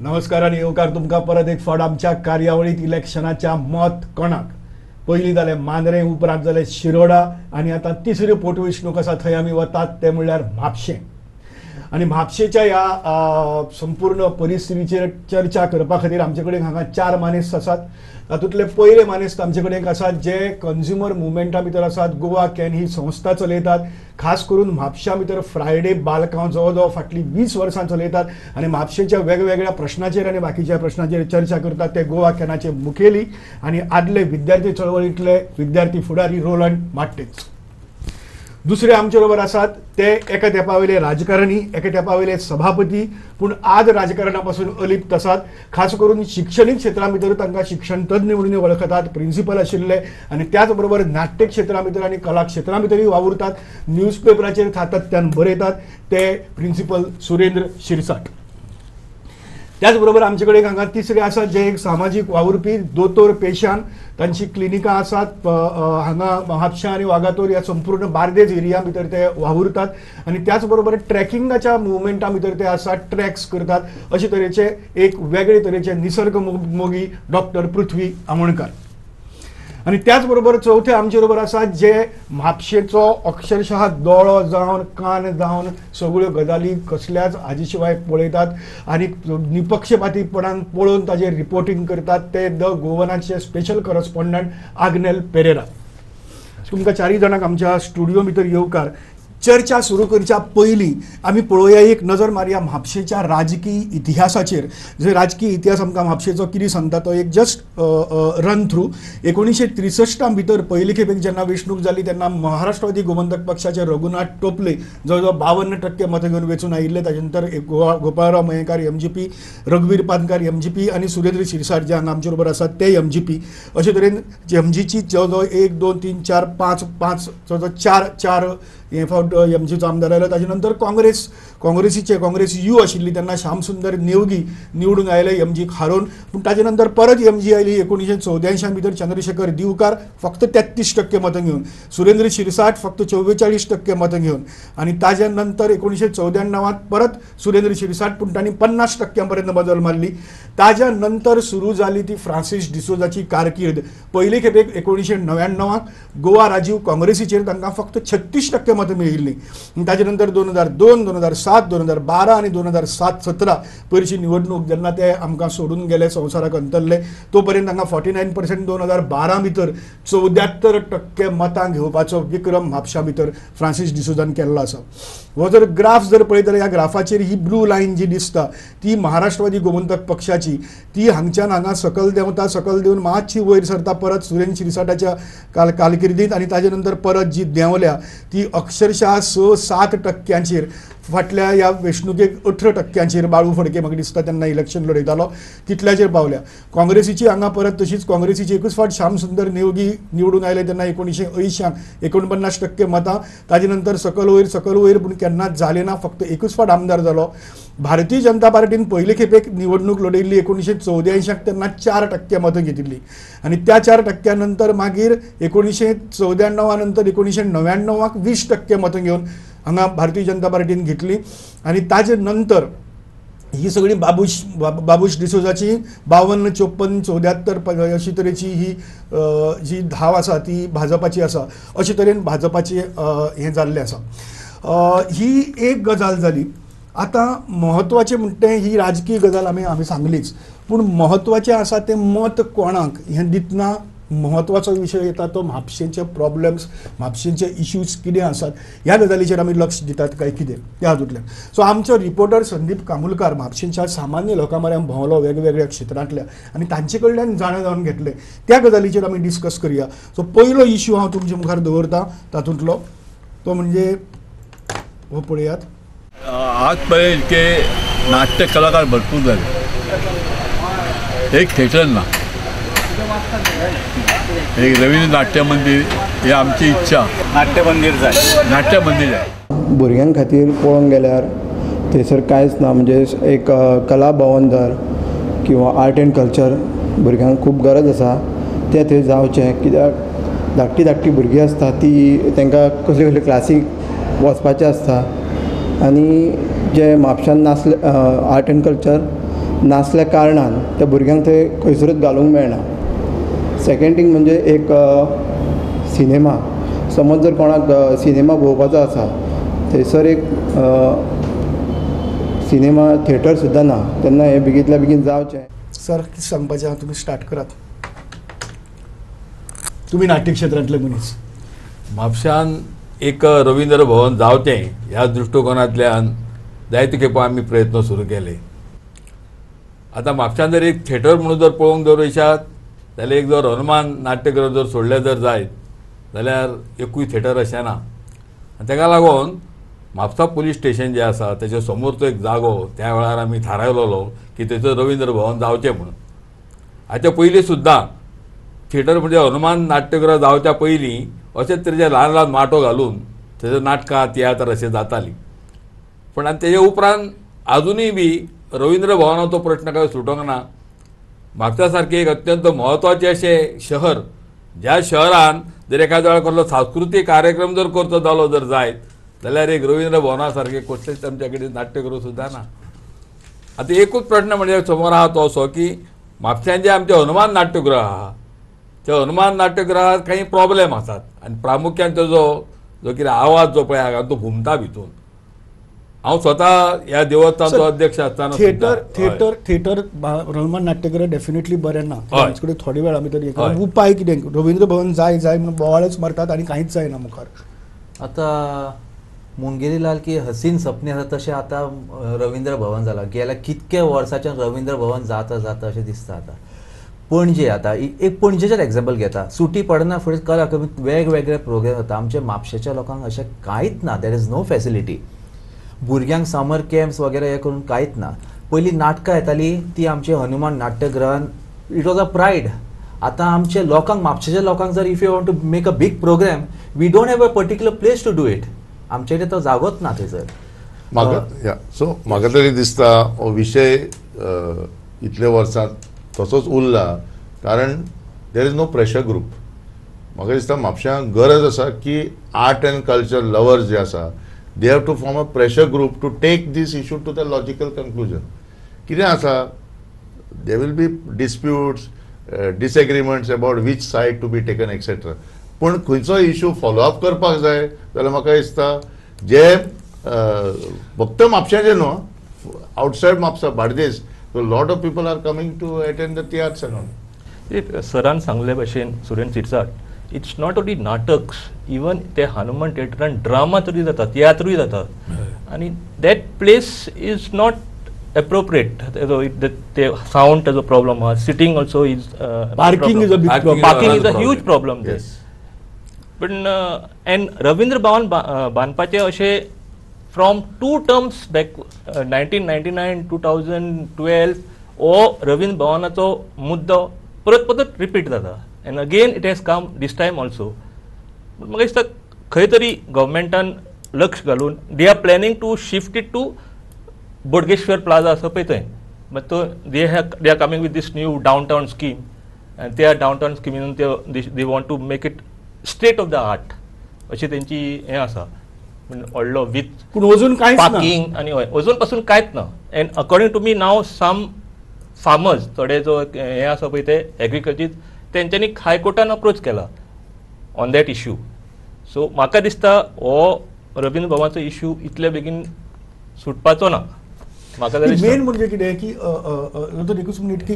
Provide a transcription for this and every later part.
नमस्कार आणि येवकार तुमकां परत एक फावट आमच्या कार्यावळीत इलेक्शनाच्या मत कोणाक पयलीं जालें मांद्रे, उपरांत जालें शिरोडा आनी आतां तिसरी पोटवेंचणूक आसा थंय आमी वतात ते म्हणल्यार म्हापशें. आनी म्हापशेच्या ह्या संपूर्ण परिस्थितीचेर चर्चा करपा खातीर आमचे कडेन हांगा 4 मानेस्त आसात. तातूंतले पयले मानेस्त आमचे कडेन आसात जे कंज्युमर मुवमेंटा भितर आसात. गोवा कॅन ही संस्था चलयतात. खास करून म्हापशा भितर फ्रायडे बालकांव जवळ जवळ फाटलीं 20 वर्सां चलयतात आनी म्हापशेच्या वेगवेगळ्या प्रश्नाचेर आनी बाकीच्या प्रश्नाचेर चर्चा करतात. ते गोवा कॅनाचे मुखेली आनी आदले विद्यार्थी चळवळींतले विद्यार्थी फुडारी रोलंड मार्टिन्स. दुसरे आमचे बरोबर आसात ते एका तेंपावयले राजकारणी, एका तेंपावयले सभापती, पूण आज राजकारणापासून अलिप्त आसात. खास करून शिक्षणीक क्षेत्रा भितर तांकां शिक्षण तज्ञ म्हणून वळखतात. प्रिंसिपल आशिल्ले आनी त्याच बरोबर नाट्य क्षेत्रा भितर आनी कला क्षेत्रा भितरय वावुरतात. न्यूजपेपराचेर सातत्यान बरयतात ते प्रिंसिपल सुरेंद्र शिरसाट. त्याचबरोबर आमचे कडेन हांगा तिसरे आसात जे एक सामाजीक वावुरपी दोतोर पेशान. तांची क्लिनिकां आसात हांगा म्हापशा आनी वागातोर ह्या संपूर्ण बार्देज एरिया भितर ते वावुरतात आनी त्याच बरोबर ट्रॅकिंगाच्या मुवमेंटा भितर ते आसात, ट्रॅक्स करतात. अशे तरेचे एक वेगळे तरेचे निसर्ग मोगी डॉक्टर पृथ्वी आमोणकार. आनी त्याच बरोबर चौथे आमचे बरोबर आसात जे म्हापशेचो अक्षरशः दोळो जावन कान जावन सगळ्यो गजाली कसल्याच हाजे शिवाय पळयतात आनी निपक्षपातीपणान पळोवन ताजेर रिपोर्टिंग करतात. ते द गोवनाचे स्पेशल करस्पॉन्डंट आग्नेल पेरेरा. तुमकां 4 जाणांक आमच्या स्टुडिओ भितर येवकार. चर्चा सुरू करच्या पयलीं आमी पळोवया, एक नजर मारया म्हापशेच्या राजकीय इतिहासाचेर. जे राजकीय इतिहास आमकां म्हापशेचो कितें सांगता तो एक जस्ट रन थ्रू. 1963 भितर पयले खेपेक जेन्ना वेंचणूक जाली तेन्ना महाराष्ट्रवादी गोमंतक पक्षाचे रघुनाथ टोपले जवळ जवळ 52% मतां घेवन वेंचून आयिल्ले. ताचे नंतर गोपाळराव मयेकार MGP, रघुवीर पानकार MGP आनी सुरेंद्र शिरसाट जे हांगा आमचे बरोबर आसात ते MGP. अशे तरेन MGची जवळ जवळ 1 2 3 4 5 जवळ जवळ 4 हे फावट MGचो आमदार आयलो. ताचे नंतर काँग्रेस यू आशिल्ली तेन्ना श्यामसुंदर नेवगी निवडून आयले MGक हारोवन. पूण ताचे नंतर परत MG आयली 1984 भितर चंद्रशेखर दिवकार फक्त 33% मतां घेवन, सुरेंद्र शिरसाट फक्त 44% मतां घेवन आनी ताचे नंतर 1994 परत सुरेंद्र शिरसाट पूण तांणी 50% पर्यंत बदल मारली. ताच्या नंतर सुरू जाली ती फ्रांसीस डिसोजाची कारकीर्द. पयले खेपेक 1999 गोवा राजीव काँग्रेसीचेर तांकां फक्त 36% मतां मेळिल्लीं. ताचे नंतर 2002, 2007, 2012 आनी 2017 पयरची निवडणूक जेन्ना ते आमकां सोडून गेले, संवसाराक अंतरले, तो पर्यंत तांकां 49%. 2012 भितर 74% मतां घेवपाचो विक्रम म्हापशा भितर फ्रांसीस डिसोजान केल्लो आसा. हो जर ग्राफ जर पळयत जाल्यार ह्या ग्राफाचेर ही ब्लू लायन जी दिसता ती महाराष्ट्रवादी गोमंतक पक्षाची. ती हांगच्यान हांगा सकल देंवता, सकल देंवन मातशी वयर सरता परत सुरेंद्र शिरसाटाच्या कारकिर्दींत आनी ताचे नंतर परत जी देंवल्या ती अक्षरशः 6-7% फाटल्या ह्या वेंचणुकेक 18% बाळू फडके म्हाका दिसता तेन्ना इलेक्शन लडयतालो तितल्याचेर पावल्या. काँग्रेसीची हांगा परत तशीच काँग्रेसीची एकूच फावट श्यामसुंदर नेवगी निवडून आयले तेन्ना 1980 49% मतां. ताचे नंतर सकल वयर पूण केन्नाच जालें ना, फक्त एकूच फावट आमदार जालो. भारतीय जनता पार्टीन पयले खेपेक निवडणूक लडयल्ली 1984 तेन्ना 4% मतां घेतिल्ली आनी त्या 4% नंतर मागीर 1994 नंतर 1999 20% मतां घेवन हांगा भारतीय जनता पार्टीन घेतली. आनी ताचे नंतर ही सगळी बाबूश डिसोजाची 52, 54, 74 अशी तरेची ही जी धाव आसा ती भाजपाची आसा. अशे तरेन भाजपाचे हें जाल्लें आसा. ही एक गजाल जाली. आतां म्हत्वाचें म्हणटा ही राजकीय गजाल आमी सांगलीच, पूण म्हत्वाचें आसा तें मत कोणाक हें दितना म्हत्वाचो विशय येता तो म्हापशेचे प्रॉब्लेम्स, म्हापशेचे इश्यूज कितें आसात ह्या गजालीचेर आमी लक्ष दितात काय कितें त्या हातूंतल्यान. सो आमचो रिपोर्टर संदीप कामुलकार म्हापशेच्या सामान्य लोकां म्हऱ्यान भोंवलो वेगवेगळ्या क्षेत्रांतल्या आनी तांचे कडल्यान जाणा जावन घेतले. त्या गजालीचेर आमी डिस्कस करया. सो पयलो इश्यू हांव तुमचे मुखार दवरता तातूंतलो तो म्हणजे हो पळयात. आज पर्यंत इतके नाट्य कलाकार भरपूर झाले, एक थिएटर ना, एक रवींद्र नाट्य मंदिर ही आमची इच्छा. नाट्य मंदिर जाय. भुरग्यां खातीर पळोवंक गेल्यार थंयसर कांयच ना. म्हणजे एक कला भवन धर किंवा आर्ट एंड कल्चर भुरग्यांक खूब गरज आसा तें थंय जावचें. कित्याक धाकटी भुरगीं आसता ती तांकां कसले क्लासीक वचपाचें आसता आनी जे म्हापशान नासले आर्ट एंड कल्चर नासल्या कारणान त्या भुरग्यांक थंय खंयसरूच घालूंक मेळना. सेकंड थिंग म्हणजे एक सिनेमा, समज जर कोणाक सिनेमा पळोवपाचो आसा थंयसर एक सिनेमा थिएटर सुद्दां ना, तेन्ना हें बेगींतल्या बेगीन जावचें. सर कितें सांगपाचें हांव, तुमी स्टार्ट करात. तुमी नाट्य क्षेत्रांतले मनीस. म्हापशान एक रवींद्र भवन जावचें ह्या दृश्टिकोनांतल्यान जायते खेपो आमी प्रयत्न सुरू केले. आतां म्हापशान जर एक थिएटर म्हणून जर पळोवंक जर वयशात जाल्यार एक जर हनुमान नाट्यगृह जर सोडलें जर जायत जाल्यार एकूय थिएटर अशें ना. आनी ताका लागून म्हापसा पुलीस स्टेशन जें आसा तेच्या समोरचो एक जागो त्या वेळार आमी थारायलोलो की थंयसर रवींद्र भवन जावचें म्हणून. हाच्या पयलीं सुद्दां थिएटर म्हणजे हनुमान नाट्यगृह जावच्या पयलीं अशेच तरेचे ल्हान ल्हान माटो घालून थंयसर नाटकां तियात्र अशें जातालीं. पण आनी तेजे उपरांत आजुनूय बी रवींद्र भवनाचो प्रश्न काय सुटोंक ना. म्हापसा सारकें एक अत्यंत म्हत्वाचें अशें शहर, ज्या शहरान जर एखाद्या वेळार कसलो सांस्कृतीक कार्यक्रम जर करचो जालो जर जायत जाल्यार एक रवींद्र भवना सारकें कसलेंच आमच्या कडेन नाट्यगृह सुद्दां ना. आतां एकूच प्रश्न म्हणजे समोर आहा तो असो की म्हापशान जें आमचें हनुमान नाट्यगृह आहा त्या हनुमान नाट्यगृहात काही प्रॉब्लेम आसात आनी प्रामुख्यान तेजो जो कितें आवाज जो पळय हांगा तो घुमता भितून. हांव स्वता ह्या देवस्थानचो अध्यक्ष आसतना थिएटर हनुमान नाट्यगृह डेफिनेटली बरें ना. तांचे कडेन थोडे वेळा भितर उपाय कितें, रवींद्र भवन जाय जाय म्हणून बोवाळच मारतात आनी कांयच जायना मुखार. आतां मुंगेरीलाल की हसीन सपने आसा तशें आतां रवींद्र भवन जालां. गेल्या कितक्या वर्साच्यान रवींद्र भवन जाता जाता अशें दिसता. आतां पणजे आतां एक पणजेचेच एग्जाम्पल घेता, सुटी पडना फुडें कला वेगवेगळे प्रोग्राम जाता. आमच्या म्हापशेच्या लोकांक अशें कांयच ना. There is no facility. भुरग्यांक समर कॅम्प्स वगैरे हे करून कांयच ना. पयलीं नाटकां येतालीं ती आमच्या हनुमान नाट्यगृहान, इट वॉज अ प्रायड. आतां आमच्या लोकांक, म्हापशेच्या लोकांक जर if you want to make a big program we don't have a particular place to do it. आमचे कडेन तो जागोच ना थंयसर. म्हाका तरी दिसता हो विशय इतले वर्सांत तसोच उरला कारण there is no pressure group. म्हाका दिसता म्हापशां गरज आसा की आर्ट एंड कल्चर लवर्स जे आसा they have to form a pressure group to take this issue to the logical conclusion. कितें आसा, there will be disputes, disagreements about which side to be taken etcetera. पूण खंयचो issue follow up करपाक जाय जाल्यार म्हाका दिसता जे फक्त म्हापशाचें न्हू, outside Mapusa Bardez lot of people are coming to attend the tiatr salon. सरान सांगले भशेन Suren Sirsat, it's not only नाटक्स, इवन ते हनुमान थिएटरान ड्रामा तरी जाता, तियात्रूय जाता. आनी that place is not appropriate. The sound is a problem. Sitting also is parking is a big problem. Parking is a huge problem there. But and Ravindra Bhavan बांदपाचे अशे from 2 terms back 1999 2012 ओ रवींद्र भवनाचो मुद्दो परत परत repeat जाता and again it has come this time also. म्हाका दिसता खंय तरी गव्हर्मेंटान लक्ष घालून they are planning to shift it to Bodgeshwar plaza असं पळय थंय. बट तो they are coming with this new downtown scheme आनी त्या डाऊन टाउन स्किमीन they want to make it state of the art अशी त्यांची हें आसा व्हडलो विथ पूण अजून कांयच ना. पार्किंग आनी हय अजून पासून कांयच ना. एंड अकॉर्डिंग टू मी नाव सम फार्मर्स थोडे जो हें आसा पळय ते एग्रीकल्चर तेंच्यांनी हायकोर्टान अप्रोच केला ऑन दॅट इश्यू. सो म्हाका दिसता हो रवींद्र भवनाचो इश्यू इतले बेगीन सुटपाचो ना. मेन म्हणजे कितें की एकूच मिनीट की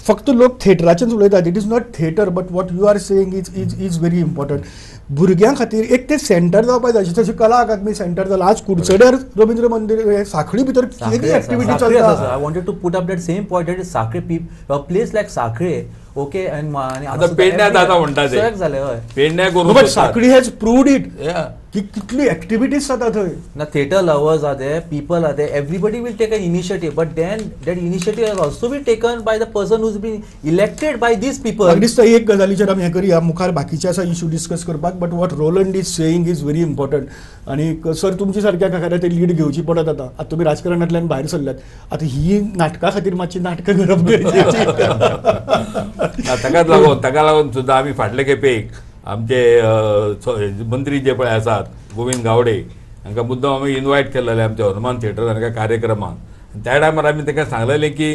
फक्त लोक थिएटराचेंच उलयतात. It is not theatre but what you are saying is very important. भुरग्यां खातीर एक ते सेंटर जावपाक जाय जशें कला अकादमी सेंटर जाला. आज कुडचड्यार रवींद्र मंदिर सांखळी भितर कितें एक्टिविटी चलता. I wanted to put up that same point that is सांखळे प्लेस लायक सांखळे ओके आता पेडण्यात आता म्हणटा ते जालें हय पेडण्याक करून सांखळी हॅज प्रूव्ड इट की कितली एक्टिविटीज जाता थंय. ना theatre lovers are there, people are there, everybody will take an initiative but then that initiative has also be taken by the person who's been elected by these people. म्हाका दिसता एक गजालीचेर आमी हें करया मुखार बाकीचे आसा इश्यू डिस्कस करपाक. But what Roland is saying is very important. आनी सर तुमच्या सारक्या खातीर ते लीड घेवची पडत आतां तुमी राजकारणांतल्यान भायर सरल्यात. आतां ही नाटका खातीर मातशी नाटकां करप गरजेची. ताका लागून सुद्दां आमी फाटले खेपेक आमचे मंत्री जे पळय आसात गोविंद गावडे हांकां मुद्दम आमी इन्वायट केल्लेले आमच्या हनुमान थिएटरान एका कार्यक्रमाक. त्या टायमार आमी ताका सांगलेलें की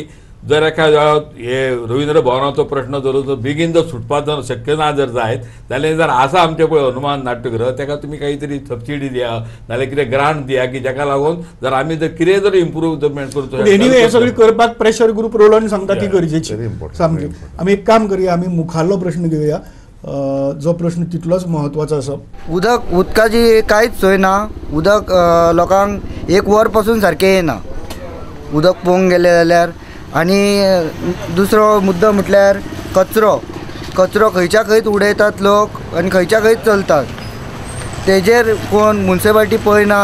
जर एखाद्या हे रवींद्र भवनाचो प्रश्न जर बेगीन जर सुटपाक जर शक्य ना जर जायत जाल्यार जर आसा आमचे पळय हनुमान नाट्यगृह ताका तुमी काही तरी सबसिडी दिया नाल्यार कितें ग्रांट दिया की जाका लागून जर आमी जर कितें जर इम्प्रूवमेंट करतो एनिवे हे सगळी करपाक प्रेशर ग्रुप रोल आणि सांगता ती गरजेची very important, सामकी very important. आमी एक काम करूया आमी मुखारलो प्रश्न घेवया जो प्रश्न तितलोच महत्वाचो आसा उदकाची कांयच सोय ना उदक लोकांक एक वर पासून सारकें येना उदक पळोवंक गेले जाल्यार आनी दुसरो मुद्दो म्हटल्यार कचरो खंयच्या खंयच उडयतात लोक आनी खंयच्या खंयच चलतात तेजेर कोण म्युन्सिपालिटी पळयना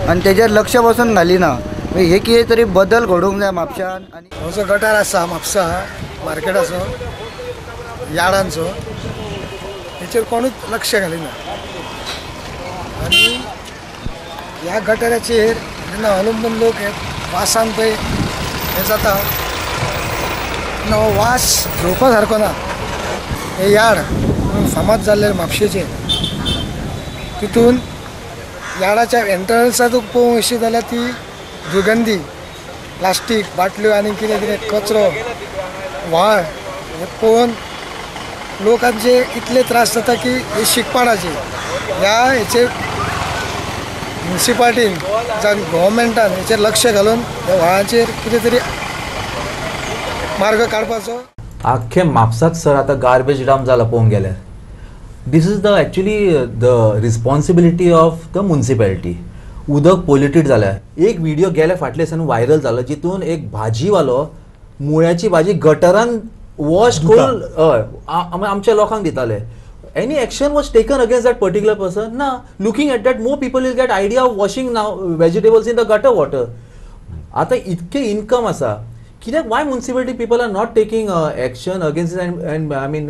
आनी तेजेर लक्ष पासून घालिना हे कितें तरी बदल घडोवंक जाय म्हापशान आनी हो जो गटार आसा म्हापसा मार्केटाचो यार्डांचो हेचेर कोणूच लक्ष घालिना आनी ह्या गटाराचेर जेन्ना अवलंबून लोक वासान पळय हे जाता तेन्ना हो वास घेवपा सारको ना हे यार्ड फामाद जाल्ले म्हापशेचे तितून यार्डाच्या एंट्रन्सातूच पळोवंक अशी जाल्यार ती दुर्गंधी प्लास्टीक बाटल्यो आनी कितें कितें कचरो व्हाळ हे पळोवन लोकांचे इतले त्रास जाता की हे शिकपाडाचे ह्या हेचेर म्युन्सिपाल्टीन जावं गव्हर्मेंटान हेचेर लक्ष घालून ह्या व्हाळांचेर कितें तरी मार्ग काडपाचो आख्खे म्हापसाक सर आतां गार्बेज डंप जाला पळोवंक गेल्यार this is the actually the responsibility of the municipality उदक पोल्युटेड जाल्यार एक व्हिडिओ गेल्या फाटल्या दिसांनी व्हायरल जालो जितून एक भाजीवालो मुळ्याची भाजी गटरान वॉश करून आमच्या लोकांक दिताले any action was taken against that particular person ना looking at that more people will get idea of washing now vegetables in the gutter water आतां इतके इन्कम आसा कित्याक why municipality people are not taking action against and I mean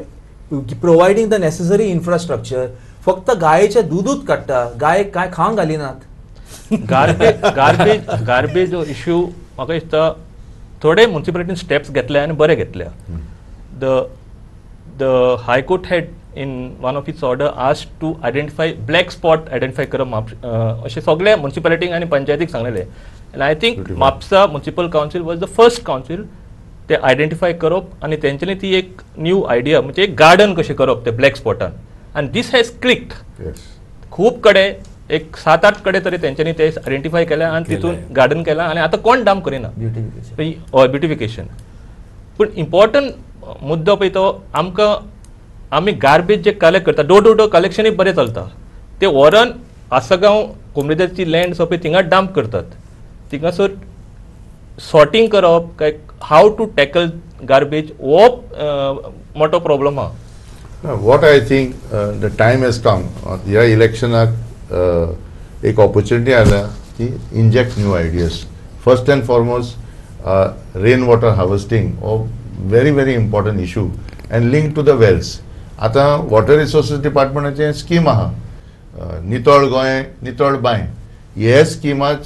providing the necessary infrastructure फक्त गायेचे दूदूच काडटा गाय काय खावंक घालिनात garbage issue म्हाका दिसता थोडे म्युन्सिपालिटीन स्टेप्स घेतले आनी बरे घेतल्या the high court had in one of its order asked to identify black spot identify करप अशें सगळे म्युन्सिपालिटीक आनी पंचायतीक सांगलेले and I think Mapusa municipal council was the first council ते आयडेंटिफाय करप आनी तेंच्यांनी ती एक न्यू आयडिया म्हणजे एक गार्डन कशें करप ते black स्पॉटान and this has clicked खूब कडे एक 7-8 कडे तरी तेंच्यांनी ते आयडेंटिफाय केल्या आनी तितून गार्डन केला आनी आतां कोण डाम करिना ब्युटिफिकेशन पूण इम्पॉर्टंट मुद्दो पळय तो आमकां आमी गार्बेज जे कलेक्ट करता डोर टू डोर कलेक्शनूय बरें चलता ते व्हरून आसगांव कोमरेदाची लँड आसा पळय थिंगा डंप करतात थिंगासर सॉर्टिंग करप काय हाव टू टॅकल गार्बेज हो मोठो प्रॉब्लम आहा what I think the time has come ह्या इलेक्शनाक एक ऑपॉर्च्युनिटी आयल्या की inject new ideas first and foremost rain water harvesting हो very very important issue and link to the wells आतां वॉटर रिसोर्सीस डिपार्टमेंटाचें स्कीम आहा नितळ गोंय नितळ बांय हे स्किमाच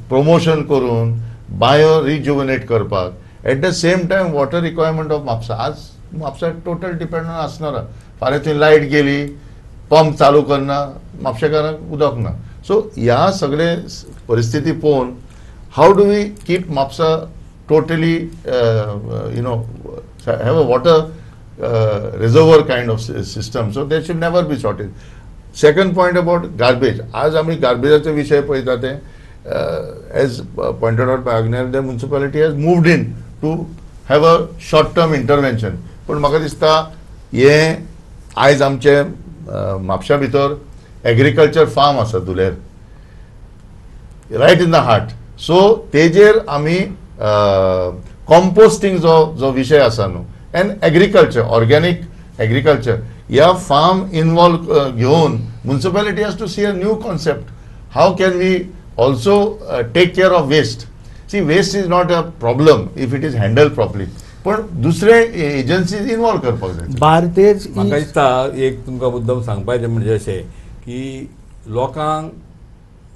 प्रमोशन करून बायो रिज्युवनेट करपाक at the same time water requirement of Mapusa आज म्हापसा टोटल डिपेंड आसनारा फाल्यां थंय लायट गेली पंप चालू करना म्हापशेकारांक उदक ना सो ह्या सगळे परिस्थिती पळोवन how do we keep Mapusa totally you know have a water reservoir kind of system, so there should never be shortage. Second point about garbage. आज आम्ही गार्बेजाचे विषय पळयता ते as pointed out by Agner, the municipality has moved in to have a short term intervention. पण म्हाका दिसता हे आयज आमचे म्हापशा भितर एग्रीकल्चर फार्म आसा दुलेर right in the heart so तेजेर आमी कॉम्पोस्टिंग जो विषय आसा न्हू एंड एग्रीकल्चर ऑर्गेनिक एग्रीकल्चर ह्या फार्म इन्वॉल्व घेवन municipality has to see a new concept how can we also take care of waste see waste is not a problem if it is handle properly पण दुसरे agencies involve करपाक जाय भारतेज म्हाका दिसता एक तुमकां मुद्दम सांगपाचें म्हणजे अशें की लोकांक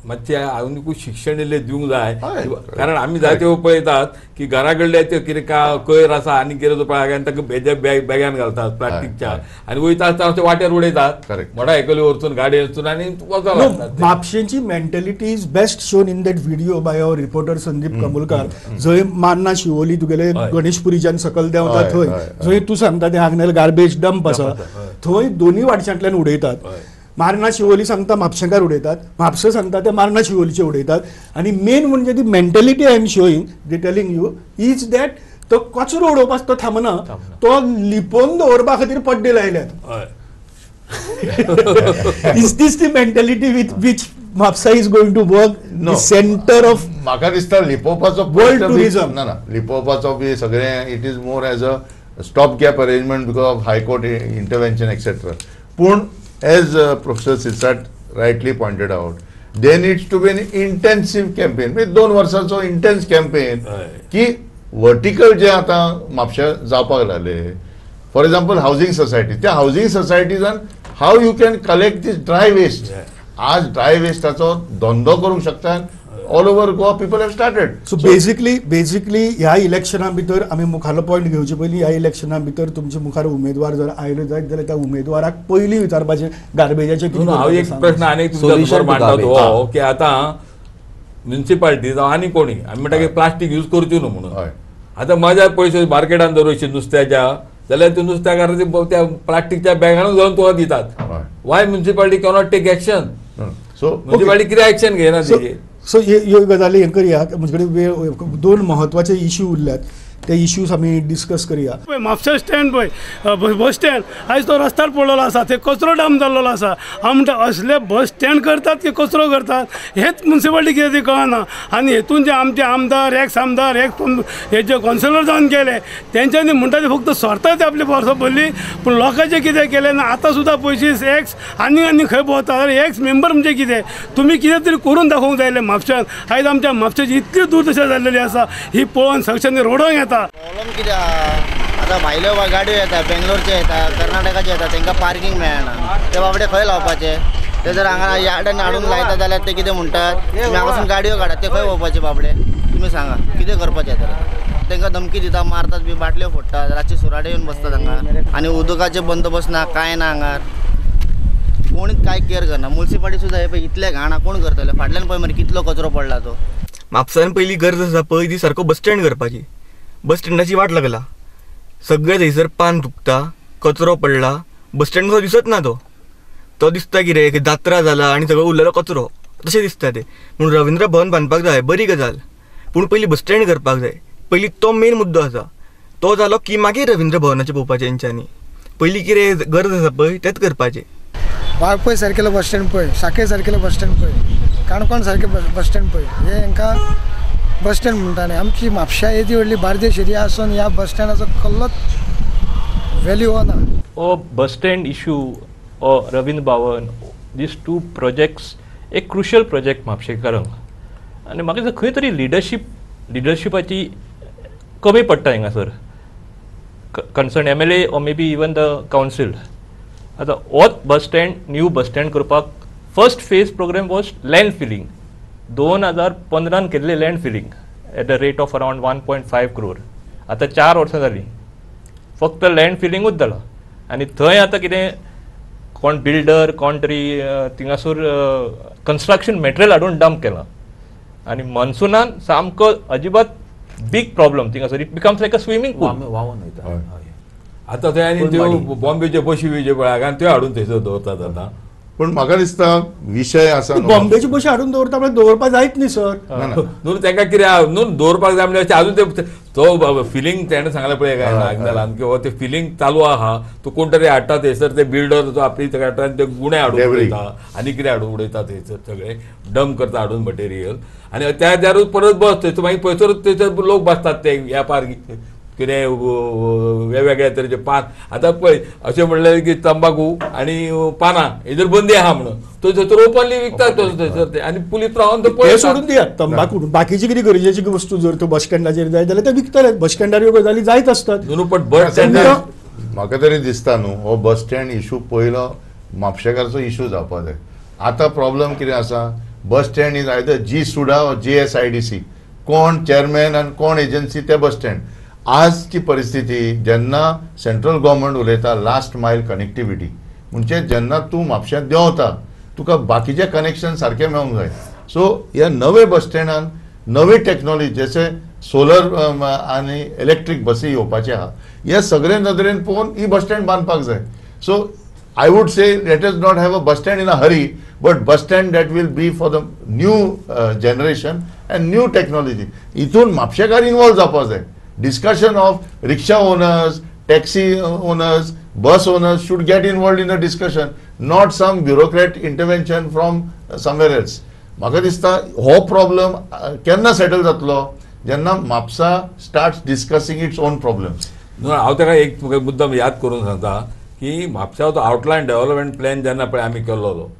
मातशें आधुनिकूय शिक्षण इल्लें दिवंक जाय हय. कारण आमी जायते पळयतात की घरा कडले ते कितें कोयर आसा आनी कितें पळय आनी ताका हेज्या बॅगान घालतात प्लास्टीकच्या हय. आनी वयता आसतना ते वाटेर उडयतात Correct. मोडा आयकली वरसून गाडी वचून आनी वचूंक No, लागतात ते. म्हापशेंची mentality is best shown in that video by our reporter Sandeep Kamulkar जंय मान्ना शिवोली तुगेले हय. गणेशपुरीच्यान सकल देंवता हय, थंय हय, जंय तूं सांगता ते आग्नेल गार्बेज डंप आसा हय. थंय दोन्ही वाटच्यातल्यान उडयतात हय. मार्ना शिवोली सांगता म्हापशेंकार उडयतात म्हापशे सांगता ते मार्ना शिवोलीचे उडयतात आणि मेन म्हणजे ती mentality I am showing the telling you is that तो कचरो उडोवपाक तो थांबना तो लिपोवन दवरपा खातीर पड्डे लायल्यात हय. Is this the mentality with which Mapusa is going to work No. Centre of म्हाका दिसता लिपोवपाचो World प्रश्न बी- tourism. ना लिपोवपाचो बी सगळें it is more as a stop gap arrangement because of high court intervention etcetera पूण as professor Sirsat rightly pointed out they needs to be an intensive campaign म्हणजे 2 वर्सांचो इंटेन्स कॅम्पेन हय. की वर्टिकल जे आतां म्हापशा जावपाक लागले फॉर एक्झाम्पल हाऊसिंग सोसायटी त्या हाऊसिंग सोसायटीजान how you can collect this dry waste आज ड्राय वेस्टाचो धंदो करूंक शकता all over Goa people have started so basically ह्या इलेक्शना भितर आमी मुखारलो पॉयंट घेवचे पयलीं ह्या इलेक्शना भितर तुमचे मुखार उमेदवार जर आयलो जायत जाल्यार त्या उमेदवाराक पयलीं विचारपाचें गार्बेजाचें कितें हांव एक करपाचें प्रश्न आनी तुमच्या Solution समोर to मांडटा garbage. तो की आतां म्युन्सिपाल्टी जावं आनी कोणी आमी म्हणटा की प्लास्टीक यूज करच्यो न्हू म्हणून हय. आतां माझ्या पयशे मार्केटान दवरचे नुस्त्याच्या जाल्यार ते नुस्त्याकार त्या प्लास्टीकच्या बॅगांक जावन तुका दितात हय. Why municipality cannot take action so municipality कितें एक्शन घेयना तेजेर सो ह्यो गजाली हें करया म्हजे कडेन वेळ 2 म्हत्वाचे इश्यू उरल्यात ते इश्यूज आमी डिस्कस करया पळय म्हापसा स्टँड पळय बस स्टँड आयज तो रस्त्यार पडलेलो आसा ते कचरो डाम जाल्लो आसा हांव म्हणटा असले बस स्टँड करतात की कचरो करतात हेच म्युन्सिपाल्टी कितें ती कळना आनी हेतून जे आमचे आमदार एक्स हे जे कौन्सिलर जावन गेले तेंच्यांनी म्हणटा ते फक्त स्वता ते आपली वर्सां भरली पूण लोकांचें कितें केलें ना आतां सुद्दां पयशे एक्स आनी खंय भोंवता जाल्यार एक्स मेंबर म्हणजे कितें तुमी कितें तरी करून दाखोवंक जाय म्हापश्यान आयज आमच्या म्हापश्याची इतली दुर्दशा जाल्लेली आसा ही पळोवन सगळ्यांनी रोडावंक येता प्रॉब्लम कितें आहा आतां भायल्यो गाडयो येता बेंगलोरचे येता कर्नाटकाचे येता तांकां पार्किंग मेळना ते बाबडे खंय लावपाचे ते जर हांगा यार्डान हाडून लायता जाल्यार ते कितें म्हणटात तुमी हांगासून गाडयो काडात ते खंय वचपाचे बाबडे तुमी सांगा कितें करपाचें तर तांकां धमकी दिता मारतात बी बाटल्यो फोडटात रातचे सुराडे येवन बसतात हांगा आनी उदकाचे बंदोबस्त ना कांय ना हांगार कोणीच कांय केअर करना म्युन्सिपाल्टी सुद्दां हे पळय इतले घाण कोण करतले फाटल्यान पळय मरे कितलो कचरो पडला तो म्हापसान पयली गरज आसा पळय ती सारको बस स्टँड करपाची बस स्टँडाची वाट लागला सगळे थंयसर पान तुकता कचरो पडला बस स्टँड दिसत ना तो दिसता कितें जात्रा जाला आनी सगळो उरलेलो कचरो तशें दिसता ते म्हणून रवींद्र भवन बांदपाक जाय बरी गजाल पूण पयली बस स्टँड करपाक जाय पयली तो मेन मुद्दो आसा तो जालो की मागीर रवींद्र भवनाचें पळोवपाचें हेंच्यांनी पयली कितें गरज आसा पळय तेंच करपाचें वाळपय सारकेलो बस स्टँड पळय साखळे सारकेलो बस स्टँड पळय काणकोण सारके बस स्टँड पळय हे हांकां बस स्टँड म्हणटाले आमची म्हापशा येदी व्हडली बार्देश एरिया आसून ह्या बस स्टँडाचो कसलोच व्हॅल्यू हो ना ओ बस स्टँड इश्यू ओ रवींद्र भवन दीस 2 प्रोजेक्ट्स एक क्रुशल प्रोजेक्ट म्हापशेकारांक आनी म्हाका दिसता खंय तरी लिडरशिपाची कमी पडटा हिंगासर कन्सर्न MLA ओ may be even the council आतां होच bus stand new bus stand करपाक first phase program was land filling 2015 केल्ले land filling at the rate of around 1.5 crore आतां 4 वर्सां जालीं फक्त लँड फिलिंगूच जाला आनी थंय आतां कितें कोण बिल्डर कोण तरी थिंगासर कन्स्ट्रक्शन मटेरियल हाडून डंप केलां आनी मॉन्सुनान सामको अजिबात बीग प्रॉब्लम थिंगासर it becomes like a swimming pool वावन वयता आतां थंय आनी त्यो बॉम्बेचे बशी बिशी पळय आनी त्यो हाडून थंयसर दवरतात आतां पण म्हाका दिसता विशय आसा न्हू. बॉम्बेची बशी हाडून दवरता म्हळ्यार दवरपा जायत न्ही सर न्हू तांकां कितें न्हू दवरपाक जाय म्हणजे अजून ते तो फिलिंग तेणें सांगलें पळय काय नागनालान की हो ते फिलिंग चालू आहा तो कोण तरी हाडटा थंयसर ते बिल्डर तो आपली हाडटा आनी ते गुणे हाडून उडयता आनी कितें हाडून उडयता थंयसर सगळे डंप करता हाडून मटेरियल आनी त्या जारूच परत बस थंयसर मागीर पयसरूच थंयसर लोक बसतात ते व्यापार कितें वेगवेगळ्या तरेचे पान आतां पळय अशें म्हणलें की तंबाखू आनी पानां हेजेर बंदी आहा म्हणून तो थंयसर ओपनली विकतात थंयसर ते आनी पुलीस रावन तो ते सोडून दियात तंबाखू बाकीची कितें गरजेची वस्तू जर तो बस स्टँडाचेर जाय जाल्यार ते विकतले बस स्टँडार ह्यो गजाली जायत असतात न्हू पण बस स्टँड म्हाका तरी दिसता न्हू हो बस स्टँड इशू पयलो म्हापशेकाराचो इशू जावपा जाय आतां प्रॉब्लम कितें आसा बस स्टँड इज आयदर जी सुडा और JSIDC, कोण चेअरमॅन आणि कोण एजन्सी ते बस स्टँड. आजची परिस्थिती जेन्ना सेंट्रल गव्हर्मेंट उलयता लास्ट मायल कनेक्टिविटी म्हणजे जेन्ना तूं म्हापश्यां देंवता तुका बाकीचे कनेक्शन सारके मेळूंक जाय. सो ह्या नवे बस स्टँडान नवी टेक्नॉलॉजी जसे सोलर आणि इलेक्ट्रीक बसी येवपाचे आहा हे सगळे नदरेन पळोवन ही बस स्टँड बांदपाक जाय. So I would say let us not have a bus stand in a hurry, but bus stand that will be for the new generation and new technology. इथून म्हापशेकार इन्वॉल्व जावपाक जाय. Discussion of rickshaw owners, taxi owners, bus owners should get involved in the discussion, not some bureaucrat intervention from somewhere else. म्हाका दिसता हो problem केन्ना settle जातलो जेन्ना Mapusa starts discussing its own problems. हांव ताका एक मुद्दम याद करून सांगता की म्हापसा तो आउटलायन डेव्हलपमेंट प्लॅन जेन्ना पळय आमी केल्लो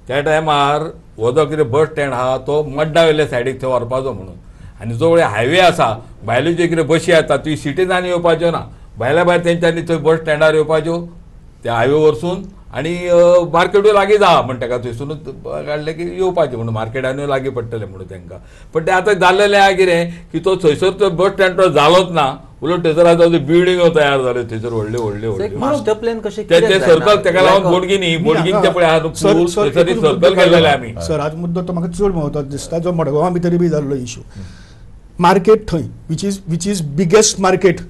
त्या टायमार हो जो कितें बस स्टँड आहा तो मड्डा वयल्या सायडीक थंय व्हरपाचो म्हणून, आनी जो वेळ हायवे आसा भायल्यो ज्यो कितें बशी येता ती सिटीन आनी येवपाच्यो ना, भायल्या भायर तेंच्यांनी थंय बस स्टँडार येवपाच्यो त्या हायवे वरसून आनी मार्केटूय लागीं जा म्हण ताका थंयसूनच काडलें की येवपाचें म्हणून मार्केटानूय लागीं पडटलें म्हणून तांकां. पण तें आतां जाल्लेलें आहा कितें की तो थंयसर तो बस स्टँड तो जालोच ना, उलट थंयसर आतां बिल्डिंगो तयार जाल्यो थंयसर व्हडल्यो व्हडल्यो व्हडल्यो मास्टर प्लॅन कशें ते सर्कल ताका लागून बोडगी न्ही बोडगींचे पळय आहा थंयसर सर्कल केल्लेले आमी. सर आज मुद्दो तो म्हाका चड महत्वाचो दिसता जो मडगांवा भितरी बी जाल्लो इश्यू. मार्केट थंय विच इज बिगेस्ट मार्केट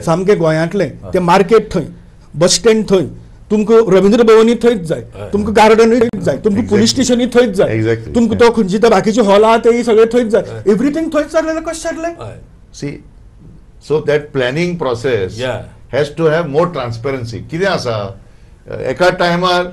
सामकें गोंयांतलें तें मार्केट थंय, बस स्टँड थंय, तुमकां रवींद्र भवनूय थंयच जाय, तुमकां गार्डनूय थंयच जाय, तुमकां पुलीस स्टेशनूय थंयच जाय, तुमकां तो खंयची ते बाकीचे हॉल आहा तेय सगळे थंयच जाय. एव्हरीथिंग थंयच जाल्यार कशें जातलें? See so that planning process has to have more transparency. कितें आसा एका टायमार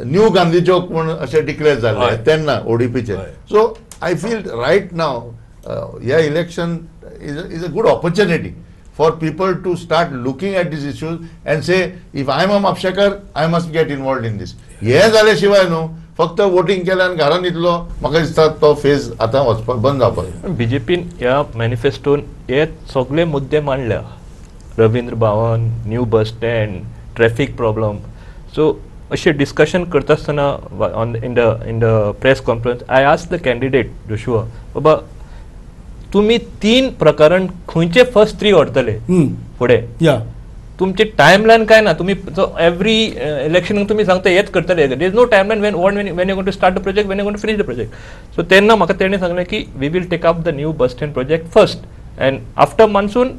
न्यू गांधी चौक म्हूण अशें डिक्लेअर जाल्लें तेन्ना ODPचे. So I feel right now ह्या election is a good opportunity for people to start looking at these issues and say if I am a Mapshekar I must get involved in this. हे जाले शिवाय न्हू फक्त voting केलें आनी घरान न्हिदलो म्हाका दिसता तो फेज आतां वचपाक बंद जावपाक. बीजेपीन ह्या मॅनिफेस्टोन हे सगळे मुद्दे मांडल्या, Ravindra Bhavan, new bus stand, traffic problem. So अशें डिस्कशन करता आसतना in the press conference I ask the candidate Joshua baba तुम्ही 3 प्रकरण खंयचे फर्स्ट 3 व्हरतले फुडें, तुमची टायमलायन काय ना, तुम्ही एवरी इलेक्शनाक तुम्ही सांगता हेच करतले. There is no timeline when you going to start the project, when you going to finish the project. So तेन्ना म्हाका तेणें सांगलें की we will take up the new bus stand project first and after monsoon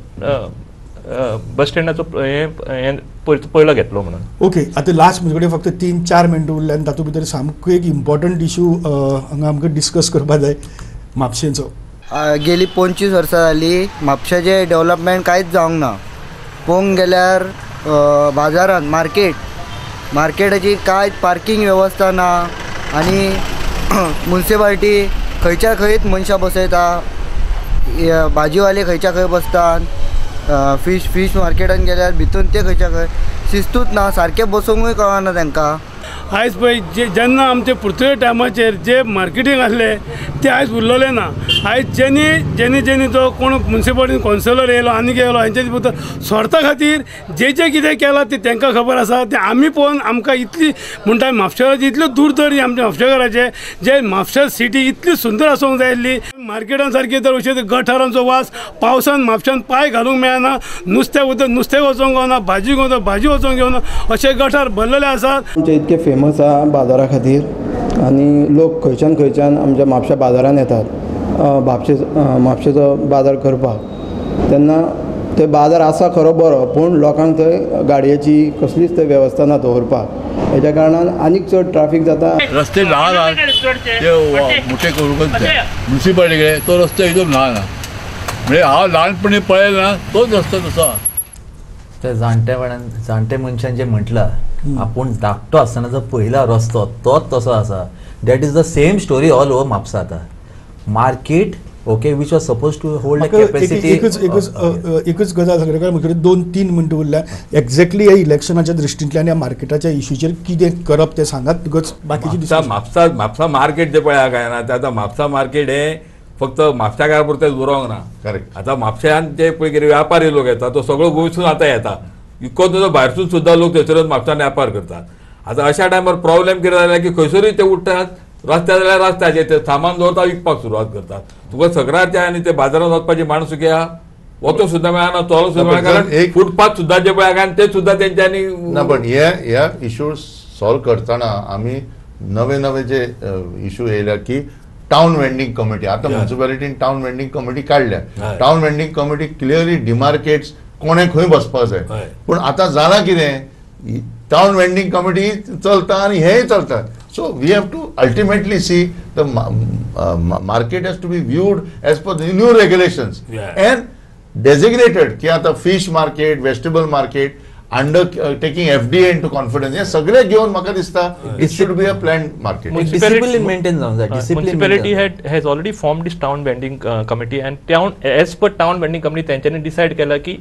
bus स्टँडाचो पयलो घेतलो म्हणून. Okay, आता लास्ट म्हजे कडेन फक्त 3-4 मिनटां उरल्या आनी तातूंत भितर सामको एक इम्पॉर्टंट इश्यू हांगा आमकां डिस्कस करपाक जाय म्हापशेचो. गेली 25 वर्सां जाली म्हापशेचें डेव्हलपमेंट कांयच जावंक ना. पळोवंक गेल्यार बाजारांत मार्केटाची कांयच पार्किंग वेवस्था ना आनी म्युनिसिपालिटी खंयच्या खंयच मनशां बसयता, भाजीवाले खंयच्या खंय बसतात, फीश मार्केटान गेल्यार भितून ते खंयच्या खंय शिस्तूच ना, सारकें बसूंकूय कळना तांकां. आयज पळय जेन्ना आमचे पुर्तुगेज टायमाचेर जे मार्केटींग आसले ते आयज उरलेले ना. आयज जेनी जो कोण म्युनिसिपालिटी कावन्सिलर येयलो आनी येयलो हांचे भितर स्वार्था खातीर जे कितें केलां ते तांकां खबर आसा. ते आमी पळोवन आमकां इतली म्हणटा म्हापशेकाराची इतल्यो दुर्दरी आमच्या म्हापशेकाराचे जे म्हापशा सिटी इतली सुंदर आसूंक जाय आसली. मार्केटान सारकी तर अशें गटारांचो वास, पावसान म्हापशान पांय घालूंक मेळना, नुस्तें वचोंक गावना, भाजी वचोंक घेवना, अशे गटार भरलेले आसात. आमचे इतके फेमस आहा बाजारा खातीर आनी लोक खंयच्यान आमच्या म्हापशा बाजारान येतात म्हापशेचो बाजार करपाक. तेन्ना थंय बाजार आसा खरो बरो पूण लोकांक थंय गाडयेची कसलीच थंय वेवस्था ना दवरपाक. हेच्या कारणान आनीक चड ट्राफीक जाता. रस्ते ल्हान ते मोठे करूंकच जाय. म्युनिसिपालिटी तो रस्तो एकदम ल्हान आहा म्हणजे हांव ल्हानपणी पळयलो ना तोच रस्तो तसो आहा. त्या जाणटे मनशान जे म्हटलां आपूण धाकटो आसतना जो पयला रस्तो तोच तसो आसा. That is the same story all over Mapusa. आतां market okay which was suppose to hold capacity. एकच गजाल सांगता म्हजे 2-3 मिनटां उरल्या. एक्झॅक्टली ह्या इलेक्शनाच्या दृश्टींतल्यान ह्या मार्केटाच्या इश्यूचेर कितें करप तें सांगात. बिकॉज बाकीची म्हापसा मार्केट जे पळय काय ना ते आतां म्हापसा मार्केट हे फक्त म्हापशाकार पुरतेच उरोंक ना. करेक्ट. आतां म्हापश्यान जे पळय कितें व्यापारी लोक येता तो सगळो गोंयसून आतां येता. इतको तुजो भायरसून सुद्दां लोक थंयसरच म्हापशान वेपार करतात. आतां अशा टायमार प्रॉब्लेम कितें जालें की खंयसरूय ते उठतात रस्त्यार जाल्यार रस्त्याचेर ते सामान दवरता विकपाक सुरवात करतात. तुका सकराचे आनी ते बाजारात वचपाची माणूस सुकी आहा, वचूंक सुद्दां मेळना, चलो सुद्दां मेळना, कारण फुटपाथ सुद्दां जे पळय आहा ते सुद्दां तेंच्यांनी ना. पण ह्या इश्यूज सॉल्व करतना आमी नवे नवे जे इश्यू येयल्या की टाउन वेंडिंग कमिटी. आता म्युनिसिपालिटीन टाउन वेंडिंग कमिटी काडल्या. Town vending committee clearly demarcates कोणे खंय बसपाक जाय. पूण आतां जालां कितें, टाउन वेंडिंग कमिटी चलता आनी हेय चलता. So we have to ultimately see the market has to be viewed as per the new regulations and designated की आता fish market, vegetable market under taking FDA into confidence. हे सगळे घेऊन म्हाका दिसता it should be a planned market. Discipline maintain जावंक जाय. Municipality has already formed this town vending committee and as per town vending committee तेंच्यांनी decide केला की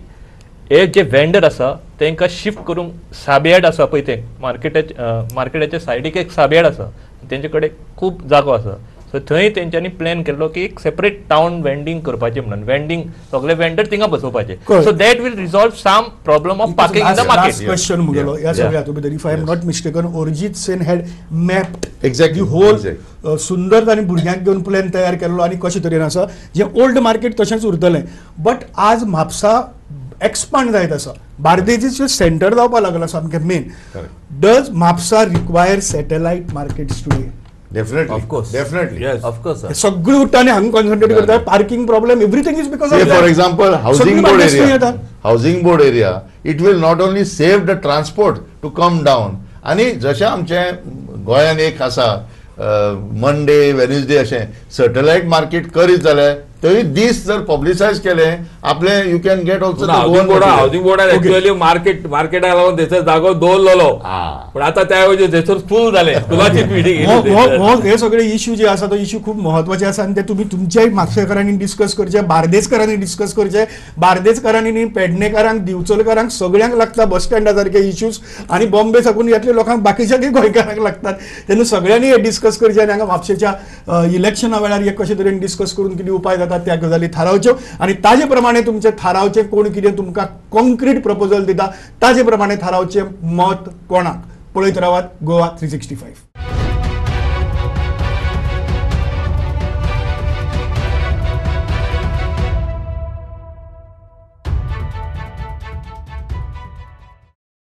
हे जे वेंडर आसा तांकां शिफ्ट करूंक साबेड आसा पळय ते मार्केटाच्या सायडीक एक साबेड आसा, तेंचे कडेन खूब जागो आसा. सो थंय तेंच्यांनी प्लॅन केल्लो की एक सेपरेट टाउन वेंडिंग करपाचें म्हणून, वेंडिंग सगळे वेंडर थिंगा बसोवपाचे. So that will resolve some problem of parking in the market. Last question मुगेलो ह्या सगळ्यातूं भितर, if I am not mistaken, Arijit Sen had mapped exactly whole सुंदर तांणी भुरग्यांक घेवन प्लॅन तयार केल्लो आनी कशे तरेन आसा. जे ओल्ड मार्केट तशेंच उरतलें, बट आज म्हापसा एक्सपांड जायत आसा, बार्देजीचें सेंटर जावपाक लागला सामकें main. Does Mapusa require satellite markets today? Definitely, of course, definitely, yes, of course. सगळी उठ्ठाने हांगा कॉन्सन्ट्रेट करतात. Parking problem, everything is because of for example housing board area it will not only save the transport to come down. आणि जशें आमचे गोंयान एक आसा Monday Wednesday अशें सॅटेलायट मार्केट करीत जाल्यार थंय दीस जर पब्लिसायज केले आपले you can get also. Housing बोर्डान एक्चुअली मार्केटाक लागून थंयसर जागो दवरलेलो, पण आता त्या ऐवजी थंयसर स्कूल जाले, स्कुलाची बिल्डिंग. हे सगळे इश्यू जे आसा तो इश्यू खूप महत्वाचे आसा आनी ते तुमी तुमच्याय म्हापशेकारांनी डिस्कस करचे, बार्देजकारांनी डिस्कस करचे. बार्देजकारांनी पेडणेकारांक, दिवचलकारांक सगळ्यांक लागता बस स्टँडा सारखे इश्यूज, आणि बॉम्बे साकून येतले लोकांक बाकीच्याकय गोंयकारांक लागतात. तेन्ना सगळ्यांनी हे डिस्कस करचे आनी हांगा म्हापशेच्या इलेक्शना वेळार एक कशे तरेन डिस्कस करून कितें उपाय जाता त्या गजाली थारावच्यो, आणि ताजे प्रमाणे तुमचे थारावचे कोण कितें तुमकां कॉन्क्रीट प्रपोजल दिता ताजे प्रमाणे थारावचे मत कोणाक. पळयत रावात गोवा 365.